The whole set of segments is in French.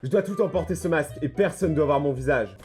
Je dois tout le temps porter ce masque et personne ne doit voir mon visage.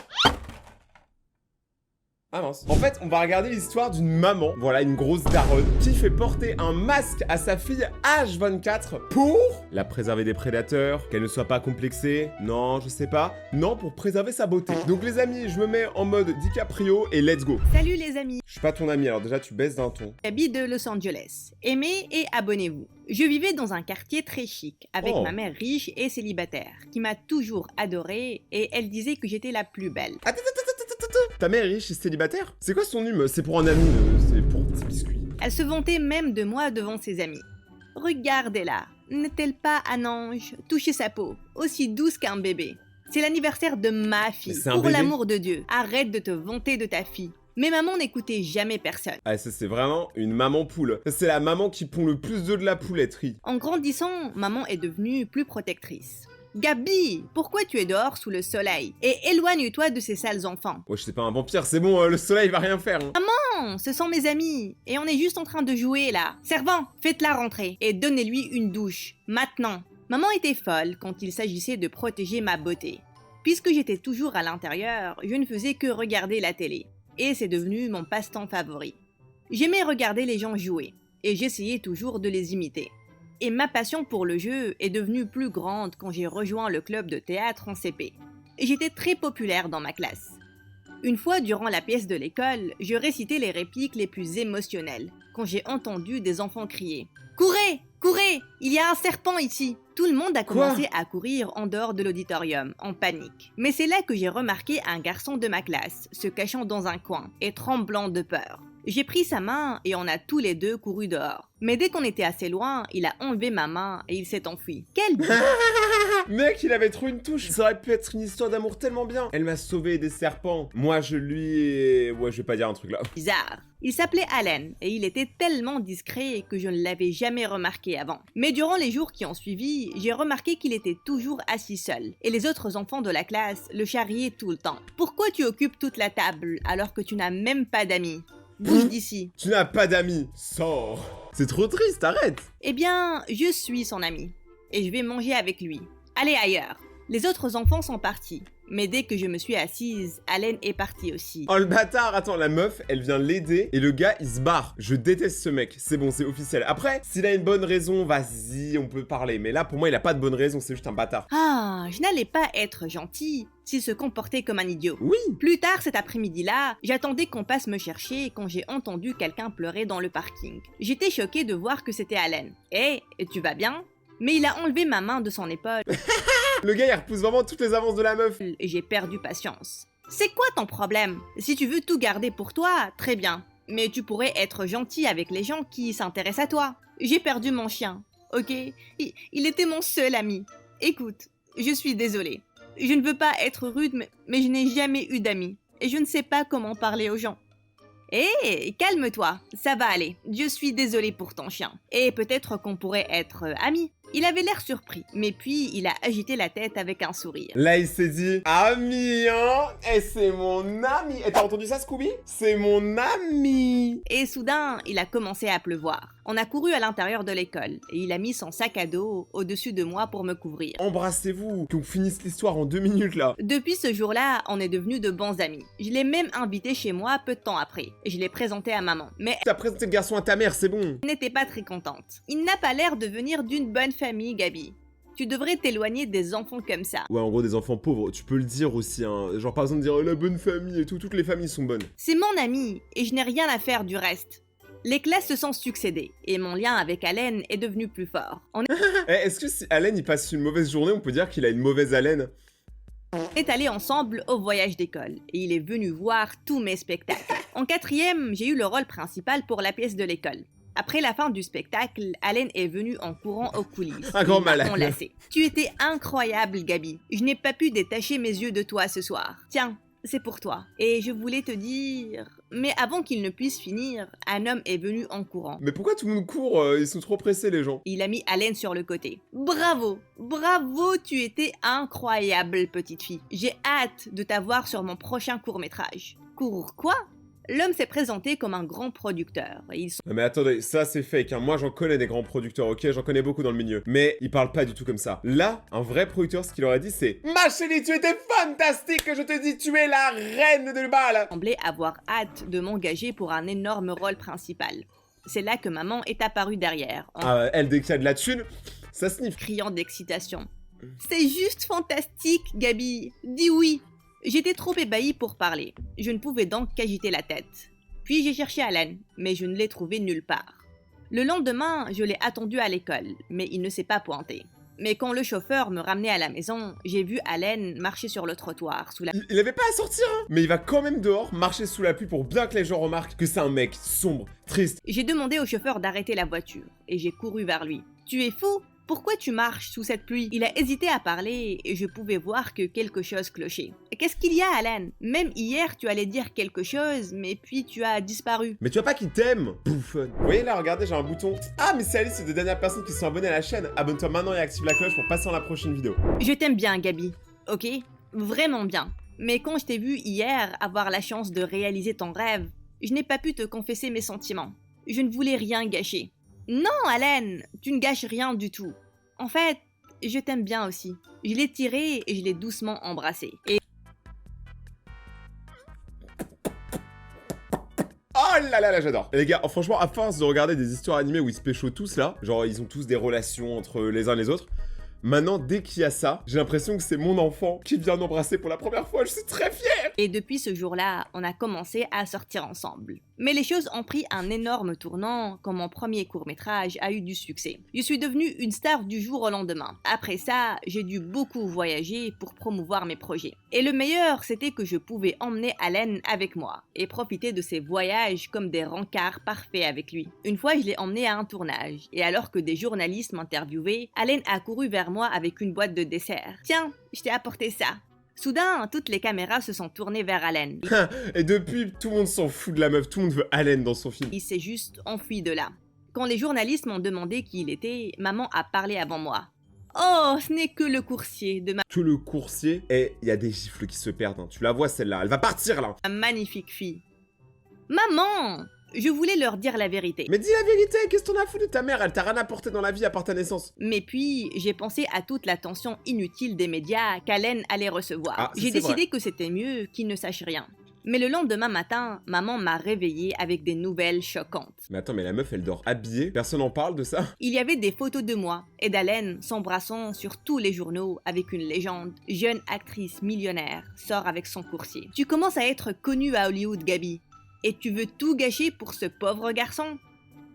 Ah mince. En fait, on va regarder l'histoire d'une maman, voilà, une grosse daronne, qui fait porter un masque à sa fille H24 pour la préserver des prédateurs, qu'elle ne soit pas complexée. Non, je sais pas. Non, pour préserver sa beauté. Donc les amis, je me mets en mode DiCaprio et let's go. Salut les amis, Je suis pas ton ami, alors déjà tu baisses d'un ton. Gabi de Los Angeles. Aimez et abonnez-vous. Je vivais dans un quartier très chic, avec Oh. ma mère riche et célibataire, qui m'a toujours adorée et elle disait que j'étais la plus belle. Attends. Ta mère est riche et célibataire? C'est quoi son hume? C'est pour un ami, c'est pour un petit biscuit. Elle se vantait même de moi devant ses amis. Regardez-la, n'est-elle pas un ange? Touchez sa peau, aussi douce qu'un bébé. C'est l'anniversaire de ma fille, Mais c'est un pour bébé. l'amour de Dieu. Arrête de te vanter de ta fille. Mais maman n'écoutait jamais personne. Ah, ça c'est vraiment une maman poule. Ça, c'est la maman qui pond le plus d'œufs de la pouletterie. En grandissant, maman est devenue plus protectrice. Gabi, pourquoi tu es dehors sous le soleil? Et éloigne-toi de ces sales enfants. Ouais, je sais pas un vampire, c'est bon, le soleil va rien faire. Hein. Non, ce sont mes amis, et on est juste en train de jouer là. Servant, faites-la rentrer, et donnez-lui une douche, maintenant. Maman était folle quand il s'agissait de protéger ma beauté. Puisque j'étais toujours à l'intérieur, je ne faisais que regarder la télé. Et c'est devenu mon passe-temps favori. J'aimais regarder les gens jouer, et j'essayais toujours de les imiter. Et ma passion pour le jeu est devenue plus grande quand j'ai rejoint le club de théâtre en CP. Et j'étais très populaire dans ma classe. Une fois, durant la pièce de l'école, je récitais les répliques les plus émotionnelles, quand j'ai entendu des enfants crier « Courez! Courez! Il y a un serpent ici !» Tout le monde a commencé à courir en dehors de l'auditorium, en panique. Mais c'est là que j'ai remarqué un garçon de ma classe, se cachant dans un coin, et tremblant de peur. J'ai pris sa main et on a tous les deux couru dehors. Mais dès qu'on était assez loin, il a enlevé ma main et il s'est enfui. Quel Mec, il avait trop une touche. Ça aurait pu être une histoire d'amour tellement bien. Elle m'a sauvé des serpents. Moi, je lui... Ouais, je vais pas dire un truc là. bizarre. Il s'appelait Allen et il était tellement discret que je ne l'avais jamais remarqué avant. Mais durant les jours qui ont suivi, j'ai remarqué qu'il était toujours assis seul et les autres enfants de la classe le charriaient tout le temps. Pourquoi tu occupes toute la table alors que tu n'as même pas d'amis? Bouge d'ici. Tu n'as pas d'amis. Sors. C'est trop triste, arrête. Eh bien, je suis son ami et je vais manger avec lui. Allez ailleurs. Les autres enfants sont partis. Mais dès que je me suis assise, Allen est parti aussi. Oh le bâtard, attends, la meuf, elle vient l'aider et le gars, il se barre. Je déteste ce mec, c'est bon, c'est officiel. Après, s'il a une bonne raison, vas-y, on peut parler. Mais là, pour moi, il a pas de bonne raison, c'est juste un bâtard. Ah, je n'allais pas être gentille s'il se comportait comme un idiot. Oui. Plus tard cet après-midi-là, j'attendais qu'on passe me chercher quand j'ai entendu quelqu'un pleurer dans le parking. J'étais choquée de voir que c'était Allen. Hé, tu vas bien? Mais il a enlevé ma main de son épaule Le gars, il repousse vraiment toutes les avances de la meuf. et j'ai perdu patience. C'est quoi ton problème? Si tu veux tout garder pour toi, très bien. Mais tu pourrais être gentil avec les gens qui s'intéressent à toi. J'ai perdu mon chien, ok? Il était mon seul ami. Écoute, je suis désolée. Je ne veux pas être rude, mais je n'ai jamais eu d'amis. Et je ne sais pas comment parler aux gens. Hé, calme-toi, ça va aller. Je suis désolée pour ton chien. Et peut-être qu'on pourrait être amis. Il avait l'air surpris, mais puis il a agité la tête avec un sourire. Là, il s'est dit, ami, hein? Eh, c'est mon ami. Eh, t'as entendu ça, Scooby? C'est mon ami. Et soudain, il a commencé à pleuvoir. On a couru à l'intérieur de l'école et il a mis son sac à dos au-dessus de moi pour me couvrir. Embrassez-vous, qu'on finisse l'histoire en 2 minutes, là. Depuis ce jour-là, on est devenus de bons amis. Je l'ai même invité chez moi peu de temps après et je l'ai présenté à maman. Mais T'as présenté le garçon à ta mère, c'est bon. elle n'était pas très contente. Il n'a pas l'air de venir d'une bonne famille, Gabi. Tu devrais t'éloigner des enfants comme ça. Ouais, en gros, des enfants pauvres, tu peux le dire aussi, hein. Genre, par exemple, dire la bonne famille et tout, toutes les familles sont bonnes. C'est mon ami et je n'ai rien à faire du reste. Les classes se sont succédées et mon lien avec Allen est devenu plus fort. On Eh, est-ce que si Allen, il passe une mauvaise journée, on peut dire qu'il a une mauvaise haleine? est allés ensemble au voyage d'école et il est venu voir tous mes spectacles. En quatrième, j'ai eu le rôle principal pour la pièce de l'école. Après la fin du spectacle, Allen est venu en courant aux coulisses. Un grand Il m'a malade. enlacé. Tu étais incroyable, Gabi. Je n'ai pas pu détacher mes yeux de toi ce soir. Tiens, c'est pour toi. Et je voulais te dire... Mais avant qu'il ne puisse finir, un homme est venu en courant. Mais pourquoi tout le monde court? Ils sont trop pressés, les gens. Il a mis Allen sur le côté. Bravo, bravo, tu étais incroyable, petite fille. J'ai hâte de t'avoir sur mon prochain court-métrage. Cours quoi? L'homme s'est présenté comme un grand producteur. Et ils sont Non mais attendez, ça c'est fake, hein. Moi j'en connais des grands producteurs, ok? J'en connais beaucoup dans le milieu. Mais ils parlent pas du tout comme ça. Là, un vrai producteur, ce qu'il aurait dit c'est: Ma chérie, tu étais fantastique, je te dis, tu es la reine de bal! semblé avoir hâte de m'engager pour un énorme rôle principal. C'est là que maman est apparue derrière, en Ah, elle, dès qu'il y a de la thune, ça sniffe. criant d'excitation. C'est juste fantastique, Gabi. Dis oui. J'étais trop ébahie pour parler. Je ne pouvais donc qu'agiter la tête. Puis j'ai cherché Alan, mais je ne l'ai trouvé nulle part. Le lendemain, je l'ai attendu à l'école, mais il ne s'est pas pointé. Mais quand le chauffeur me ramenait à la maison, j'ai vu Alan marcher sur le trottoir sous la... Il avait pas à sortir, hein. Mais il va quand même dehors, marcher sous la pluie pour bien que les gens remarquent que c'est un mec sombre, triste. J'ai demandé au chauffeur d'arrêter la voiture, et j'ai couru vers lui. Tu es fou? Pourquoi tu marches sous cette pluie? Il a hésité à parler et je pouvais voir que quelque chose clochait. Qu'est-ce qu'il y a, Alan? Même hier, tu allais dire quelque chose, mais puis tu as disparu. Mais tu vois pas qu'il t'aime, bouffonne. Vous voyez là, regardez, j'ai un bouton. Ah, mais c'est Alice, c'est des dernières personnes qui sont abonnées à la chaîne. Abonne-toi maintenant et active la cloche pour passer à la prochaine vidéo. Je t'aime bien, Gabi, ok? Vraiment bien. Mais quand je t'ai vu hier avoir la chance de réaliser ton rêve, je n'ai pas pu te confesser mes sentiments. Je ne voulais rien gâcher. Non, Alan, tu ne gâches rien du tout. En fait, je t'aime bien aussi. Je l'ai tiré et je l'ai doucement embrassé. Et Oh là là là, j'adore. Et les gars, franchement, à force de regarder des histoires animées où ils se pécho tous là, genre ils ont tous des relations entre les uns et les autres, maintenant, dès qu'il y a ça, j'ai l'impression que c'est mon enfant qui vient d'embrasser pour la première fois. Je suis très fier. Et depuis ce jour-là, on a commencé à sortir ensemble. Mais les choses ont pris un énorme tournant quand mon premier court-métrage a eu du succès. Je suis devenue une star du jour au lendemain. Après ça, j'ai dû beaucoup voyager pour promouvoir mes projets. Et le meilleur, c'était que je pouvais emmener Alan avec moi et profiter de ces voyages comme des rencarts parfaits avec lui. Une fois, je l'ai emmené à un tournage et alors que des journalistes m'interviewaient, Alan a couru vers moi avec une boîte de dessert. Tiens, je t'ai apporté ça. Soudain, toutes les caméras se sont tournées vers Alan. Et depuis, tout le monde s'en fout de la meuf. Tout le monde veut Allen dans son film. Il s'est juste enfui de là. Quand les journalistes m'ont demandé qui il était, maman a parlé avant moi. Oh, ce n'est que le coursier de Que le coursier. Et il y a des gifles qui se perdent, hein. Tu la vois celle-là. Elle va partir là. ma magnifique fille. Maman! Je voulais leur dire la vérité. Mais dis la vérité, qu'est-ce que t'en as foutu de ta mère? Elle t'a rien apporté dans la vie à part ta naissance. Mais puis, j'ai pensé à toute l'attention inutile des médias qu'Allen allait recevoir. Ah, ça, J'ai c'est décidé que c'était mieux qu'il ne sache rien. Mais le lendemain matin, maman m'a réveillée avec des nouvelles choquantes. Mais attends, mais la meuf, elle dort habillée. Personne n'en parle de ça. Il y avait des photos de moi et d'Allen s'embrassant sur tous les journaux avec une légende. Jeune actrice millionnaire sort avec son coursier. Tu commences à être connue à Hollywood, Gabi. Et tu veux tout gâcher pour ce pauvre garçon?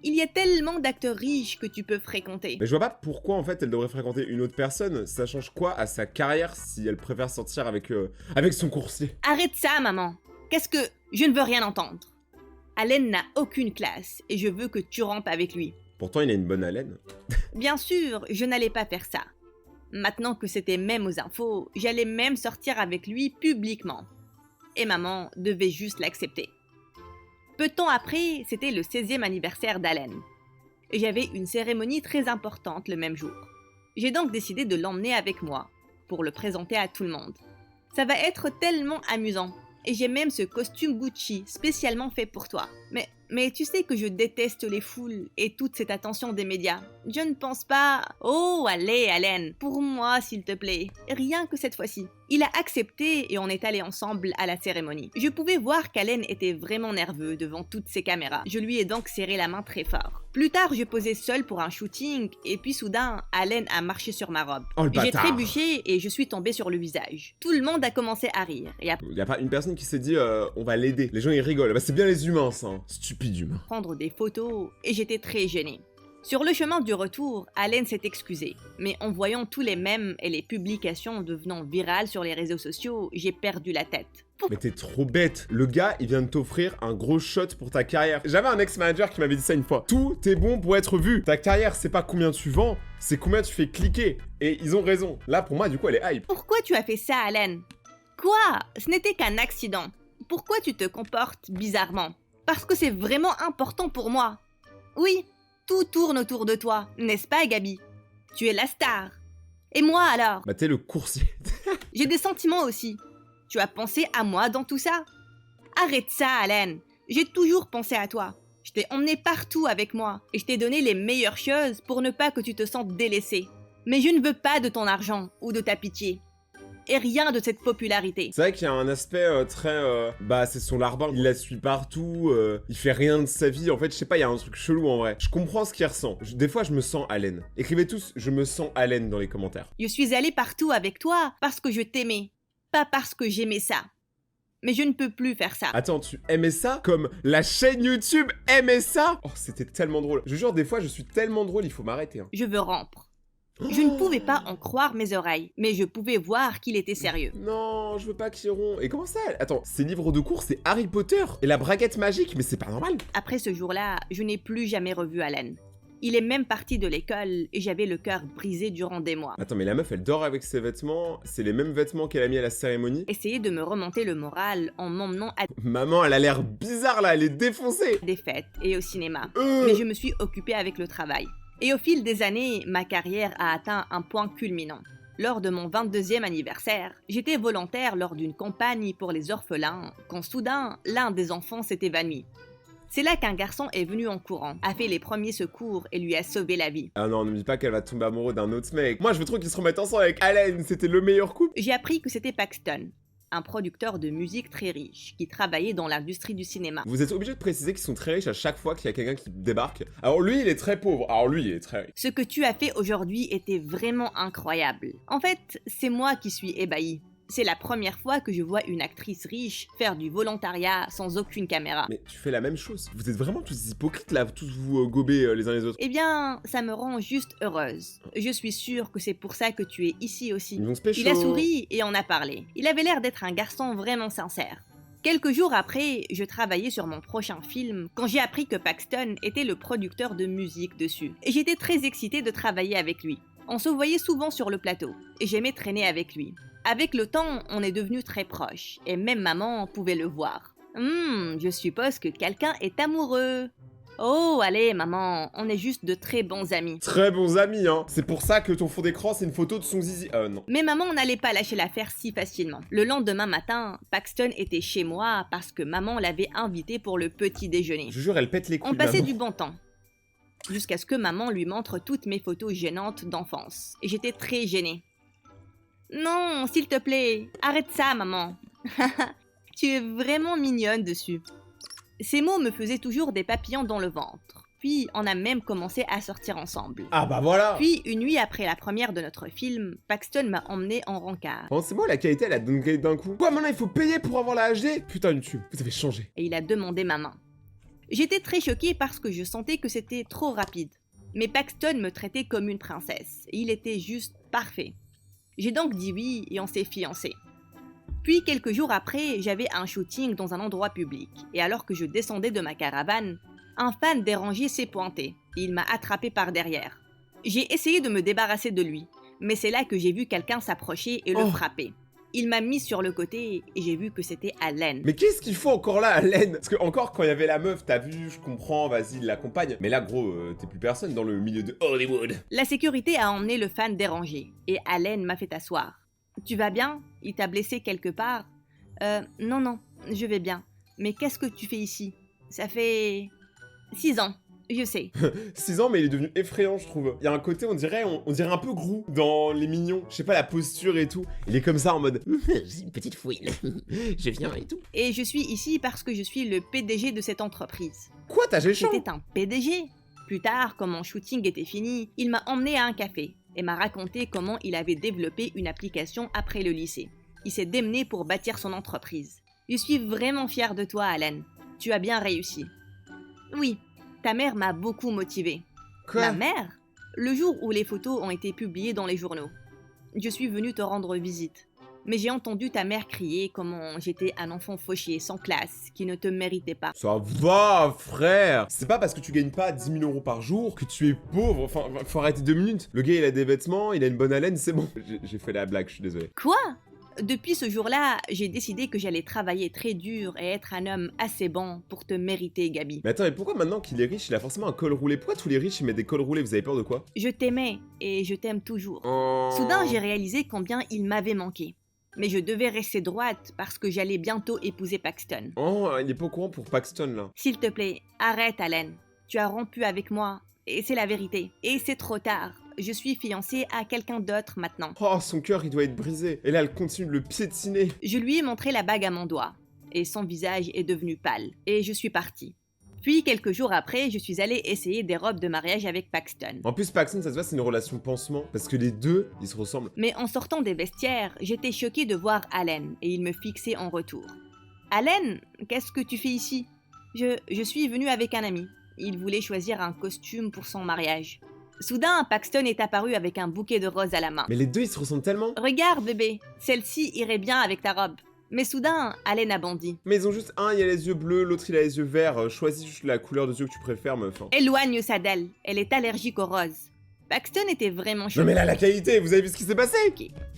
Il y a tellement d'acteurs riches que tu peux fréquenter. Mais je vois pas pourquoi en fait elle devrait fréquenter une autre personne. Ça change quoi à sa carrière si elle préfère sortir avec son coursier? Arrête ça, maman. Qu'est-ce que... Je ne veux rien entendre. Allen n'a aucune classe et je veux que tu rampes avec lui. Pourtant il a une bonne haleine. Bien sûr, je n'allais pas faire ça. Maintenant que c'était même aux infos, j'allais même sortir avec lui publiquement. Et maman devait juste l'accepter. Peu de temps après, c'était le 16e anniversaire d'Allen. J'avais une cérémonie très importante le même jour. J'ai donc décidé de l'emmener avec moi, pour le présenter à tout le monde. Ça va être tellement amusant. Et j'ai même ce costume Gucci, spécialement fait pour toi. Mais tu sais que je déteste les foules et toute cette attention des médias. Je ne pense pas... Oh, allez, Allen, pour moi, s'il te plaît. Rien que cette fois-ci. Il a accepté et on est allés ensemble à la cérémonie. Je pouvais voir qu'Allen était vraiment nerveux devant toutes ces caméras. Je lui ai donc serré la main très fort. Plus tard, je posais seule pour un shooting et puis soudain, Allen a marché sur ma robe. Oh, le J'ai bâtard. trébuché et je suis tombée sur le visage. Tout le monde a commencé à rire et à Y a pas une personne qui s'est dit on va l'aider. Les gens ils rigolent. Bah c'est bien les humains ça. Hein. Stupide humain. prendre des photos et j'étais très gênée. Sur le chemin du retour, Allen s'est excusé, mais en voyant tous les mèmes et les publications devenant virales sur les réseaux sociaux, j'ai perdu la tête. Mais t'es trop bête. Le gars, il vient de t'offrir un gros shot pour ta carrière. J'avais un ex-manager qui m'avait dit ça une fois. Tout est bon pour être vu. Ta carrière, c'est pas combien tu vends, c'est combien tu fais cliquer. Et ils ont raison. Là, pour moi, du coup, elle est hype. Pourquoi tu as fait ça, Allen? Quoi? Ce n'était qu'un accident. Pourquoi tu te comportes bizarrement? Parce que c'est vraiment important pour moi. Oui, tout tourne autour de toi, n'est-ce pas, Gabi? Tu es la star. Et moi alors? Bah t'es le coursier. J'ai des sentiments aussi. Tu as pensé à moi dans tout ça? Arrête ça, Allen. J'ai toujours pensé à toi. Je t'ai emmené partout avec moi et je t'ai donné les meilleures choses pour ne pas que tu te sentes délaissé. Mais je ne veux pas de ton argent ou de ta pitié. Et rien de cette popularité. C'est vrai qu'il y a un aspect très... bah, c'est son larbin, il la suit partout, il fait rien de sa vie. En fait, je sais pas, il y a un truc chelou en vrai. Je comprends ce qu'il ressent. Des fois, je me sens Allen. Écrivez tous, je me sens Allen dans les commentaires. Je suis allée partout avec toi parce que je t'aimais, pas parce que j'aimais ça. Mais je ne peux plus faire ça. Attends, tu aimais ça comme la chaîne YouTube aimait ça? Oh, c'était tellement drôle. Je jure, des fois, je suis tellement drôle, il faut m'arrêter. Hein. Je veux rompre. Je ne pouvais pas en croire mes oreilles, mais je pouvais voir qu'il était sérieux. Non, je veux pas qu'il rompt. Et comment ça? Attends, ces livres de cours, c'est Harry Potter et la braguette magique, mais c'est pas normal. Après ce jour-là, je n'ai plus jamais revu Allen. Il est même parti de l'école et j'avais le cœur brisé durant des mois. Attends, mais la meuf, elle dort avec ses vêtements, c'est les mêmes vêtements qu'elle a mis à la cérémonie. Essayer de me remonter le moral en m'emmenant à Maman, elle a l'air bizarre là, elle est défoncée. des fêtes et au cinéma. Mais je me suis occupée avec le travail. Et au fil des années, ma carrière a atteint un point culminant. Lors de mon 22e anniversaire, j'étais volontaire lors d'une campagne pour les orphelins, quand soudain, l'un des enfants s'est évanoui. C'est là qu'un garçon est venu en courant, a fait les premiers secours et lui a sauvé la vie. Ah non, ne me dis pas qu'elle va tomber amoureuse d'un autre mec. Moi, je veux trop qu'ils se remettent ensemble avec Allen, c'était le meilleur couple. J'ai appris que c'était Paxton, un producteur de musique très riche, qui travaillait dans l'industrie du cinéma. Vous êtes obligé de préciser qu'ils sont très riches à chaque fois qu'il y a quelqu'un qui débarque. Alors lui, il est très pauvre. Alors lui, il est très riche. Ce que tu as fait aujourd'hui était vraiment incroyable. En fait, c'est moi qui suis ébahi. C'est la première fois que je vois une actrice riche faire du volontariat sans aucune caméra. Mais tu fais la même chose. Vous êtes vraiment tous hypocrites là, tous vous gobez les uns les autres. Eh bien, ça me rend juste heureuse. Je suis sûre que c'est pour ça que tu es ici aussi. Ils vont se pécho. Il a souri et en a parlé. Il avait l'air d'être un garçon vraiment sincère. Quelques jours après, je travaillais sur mon prochain film quand j'ai appris que Paxton était le producteur de musique dessus. Et j'étais très excitée de travailler avec lui. On se voyait souvent sur le plateau et j'aimais traîner avec lui. Avec le temps, on est devenus très proches et même maman pouvait le voir. Je suppose que quelqu'un est amoureux. Oh, allez, maman, on est juste de très bons amis. Très bons amis, hein. C'est pour ça que ton fond d'écran, c'est une photo de son zizi. Non. Mais maman n'allait pas lâcher l'affaire si facilement. Le lendemain matin, Paxton était chez moi parce que maman l'avait invité pour le petit déjeuner. Je jure, elle pète les couilles. On passait maman. du bon temps. Jusqu'à ce que maman lui montre toutes mes photos gênantes d'enfance. Et j'étais très gênée. Non, s'il te plaît, arrête ça, maman. Tu es vraiment mignonne dessus. Ces mots me faisaient toujours des papillons dans le ventre. Puis, on a même commencé à sortir ensemble. Ah bah voilà. Puis, une nuit après la première de notre film, Paxton m'a emmené en rencard. Pensez-moi, la qualité, elle a downgrade d'un coup. Quoi, maintenant, il faut payer pour avoir la HD? Putain, YouTube, vous avez changé. Et il a demandé ma main. J'étais très choquée parce que je sentais que c'était trop rapide. Mais Paxton me traitait comme une princesse. Et il était juste parfait. J'ai donc dit oui et on s'est fiancés. Puis quelques jours après, j'avais un shooting dans un endroit public. Et alors que je descendais de ma caravane, un fan dérangé s'est pointé. Et il m'a attrapé par derrière. J'ai essayé de me débarrasser de lui. Mais c'est là que j'ai vu quelqu'un s'approcher et le frapper. Il m'a mis sur le côté et j'ai vu que c'était Allen. Mais qu'est-ce qu'il faut encore là, Allen? Parce que encore quand il y avait la meuf, t'as vu, je comprends, vas-y, il l'accompagne. Mais là, gros, t'es plus personne dans le milieu de Hollywood. La sécurité a emmené le fan dérangé et Allen m'a fait asseoir. Tu vas bien? Il t'a blessé quelque part? Non, je vais bien. Mais qu'est-ce que tu fais ici? Ça fait 6 ans. Je sais. 6 ans, mais il est devenu effrayant, je trouve. Il y a un côté, on dirait un peu Grou dans Les Mignons. Je sais pas, la posture et tout. Il est comme ça en mode c'est une petite fouine. Je viens et tout. Et je suis ici parce que je suis le PDG de cette entreprise. Quoi, t'as géchant? C'était un PDG. Plus tard, quand mon shooting était fini, il m'a emmené à un café et m'a raconté comment il avait développé une application après le lycée. Il s'est démené pour bâtir son entreprise. Je suis vraiment fière de toi, Allen. Tu as bien réussi. Oui. Ta mère m'a beaucoup motivée. Quoi? Ma mère? Le jour où les photos ont été publiées dans les journaux. Je suis venue te rendre visite. Mais j'ai entendu ta mère crier comment j'étais un enfant fauché, sans classe, qui ne te méritait pas. Ça va, frère. C'est pas parce que tu gagnes pas 10 000 € par jour que tu es pauvre. Enfin, faut arrêter 2 minutes. Le gars, il a des vêtements, il a une bonne haleine, c'est bon. J'ai fait la blague, je suis désolé. Quoi? Depuis ce jour-là, j'ai décidé que j'allais travailler très dur et être un homme assez bon pour te mériter, Gabi. Mais attends, mais pourquoi maintenant qu'il est riche, il a forcément un col roulé? Pourquoi tous les riches, ils mettent des cols roulés? Vous avez peur de quoi? Je t'aimais et je t'aime toujours. Oh. Soudain, j'ai réalisé combien il m'avait manqué. Mais je devais rester droite parce que j'allais bientôt épouser Paxton. Oh, il est pas au courant pour Paxton, là. S'il te plaît, arrête, Allen. Tu as rompu avec moi, et c'est la vérité. Et c'est trop tard. Je suis fiancée à quelqu'un d'autre maintenant. Oh, son cœur, il doit être brisé. Et là, elle continue de le piétiner. Je lui ai montré la bague à mon doigt, et son visage est devenu pâle, et je suis partie. Puis, quelques jours après, je suis allée essayer des robes de mariage avec Paxton. En plus, Paxton, ça se voit, c'est une relation pansement. Parce que les deux, ils se ressemblent. Mais en sortant des vestiaires, j'étais choquée de voir Allen, et il me fixait en retour. « Allen, qu'est-ce que tu fais ici ?»« Je suis venue avec un ami. Il voulait choisir un costume pour son mariage. » Soudain, Paxton est apparu avec un bouquet de roses à la main. Mais les deux, ils se ressemblent tellement. « Regarde, bébé, celle-ci irait bien avec ta robe. » Mais soudain, Allen a bondi. Mais ils ont juste un, il a les yeux bleus, l'autre, il a les yeux verts. Choisis juste la couleur de yeux que tu préfères, meuf. Éloigne ça d'elle, elle est allergique aux roses. Paxton était vraiment choqué. Non mais là, la qualité, vous avez vu ce qui s'est passé?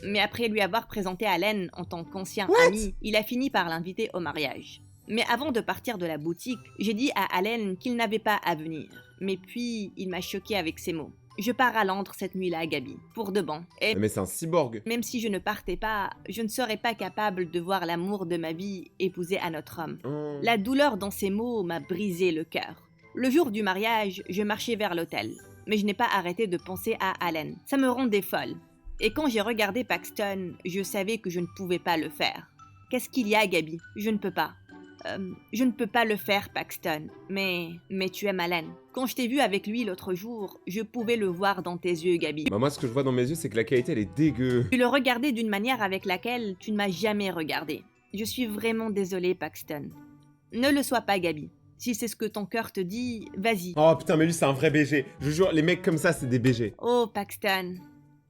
Mais après lui avoir présenté Allen en tant qu'ancien ami, il a fini par l'inviter au mariage. Mais avant de partir de la boutique, j'ai dit à Allen qu'il n'avait pas à venir. Mais puis, il m'a choqué avec ces mots. Je pars à Londres cette nuit-là, Gabi, pour de bon. Et Mais c'est un cyborg. même si je ne partais pas, je ne serais pas capable de voir l'amour de ma vie épouser un autre homme. Oh. La douleur dans ces mots m'a brisé le cœur. Le jour du mariage, je marchais vers l'hôtel, mais je n'ai pas arrêté de penser à Allen. Ça me rendait folle. Et quand j'ai regardé Paxton, je savais que je ne pouvais pas le faire. Qu'est-ce qu'il y a, Gabi? Je ne peux pas. Je ne peux pas le faire, Paxton, mais tu aimes Allen. Quand je t'ai vu avec lui l'autre jour, je pouvais le voir dans tes yeux, Gabi. Bah moi, ce que je vois dans mes yeux, c'est que la qualité, elle est dégueu. Tu le regardais d'une manière avec laquelle tu ne m'as jamais regardé. Je suis vraiment désolée, Paxton. Ne le sois pas, Gabi. Si c'est ce que ton cœur te dit, vas-y. Oh putain, mais lui, c'est un vrai BG. Je jure, les mecs comme ça, c'est des BG. Oh, Paxton.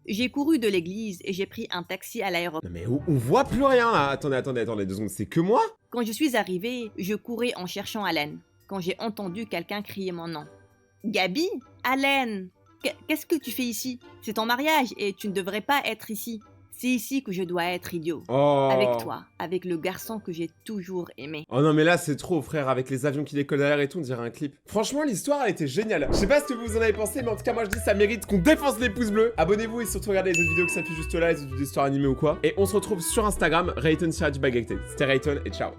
J'ai couru de l'église et j'ai pris un taxi à l'aéroport. Non mais on voit plus rien là. Attendez, 2 secondes, c'est que moi? Quand je suis arrivée, je courais en cherchant Allen, quand j'ai entendu quelqu'un crier mon nom. Gabi? Allen! Qu'est-ce que tu fais ici? C'est ton mariage et tu ne devrais pas être ici. C'est ici que je dois être idiot. Oh. Avec toi, avec le garçon que j'ai toujours aimé. Oh non mais là c'est trop frère, avec les avions qui décollent derrière et tout, on dirait un clip. Franchement l'histoire elle était géniale. Je sais pas ce que vous en avez pensé, mais en tout cas moi je dis ça mérite qu'on défonce les pouces bleus. Abonnez-vous et surtout regardez les autres vidéos qui s'affichent juste là, les autres histoires animées ou quoi. Et on se retrouve sur Instagram, Rayton-Bagacted. C'était Rayton et ciao.